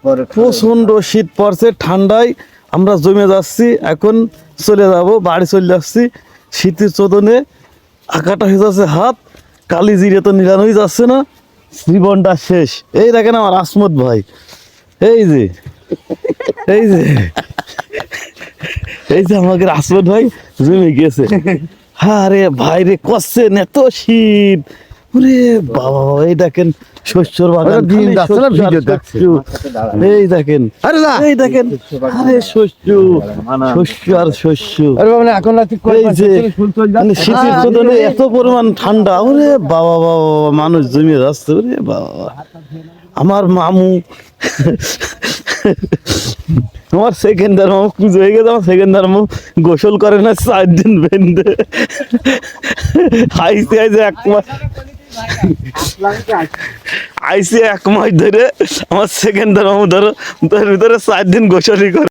প্রচন্ড শীত পড়ছে, ঠান্ডায় আমরা জমে যাচ্ছি। এখন চলে যাব, বাড়ি চলে যাচ্ছি। শীতের চোদনে আঁকাটা হয়ে যাচ্ছে হাত, কালি জিরে তো নিরানোই যাচ্ছে না, জীবনটা শেষ। এই দেখেন আমার আসমত ভাই, এই যে এই যে এই যে আমাকে আসমত ভাই জমে গেছে। হ্যাঁ রে ভাই রে, কষছেন এত শীত, ওরে বাবা। এই দেখেন শস্যর বাগান, দিন খালি যাচ্ছে না, শস্য আর ভিডিও দেখছে। শস্য। এই দেখেন, আরে না এই দেখেন, আরে শস্য, শস্য আর শস্য। আরে বাবা, এখন রাতে এই যে মানে শীতের চোদনে এত পরিমাণ ঠান্ডা, ওরে বাবা বাবা বাবা, মানুষ জমিয়ে যাচ্ছে, ওরে বাবা। আমার মামু, আমার সেকেন্ডার মামু পুজো হয়ে গেছে, আমার সেকেন্ডার মামু গোসল করে না 4 দিন বেঁধে। আইসি আইসি 1 মাস, আইসি 1 মাস ধরে আমার সেকেন্ডার মামু ধরো ভিতরে 4 দিন গোসলই করে।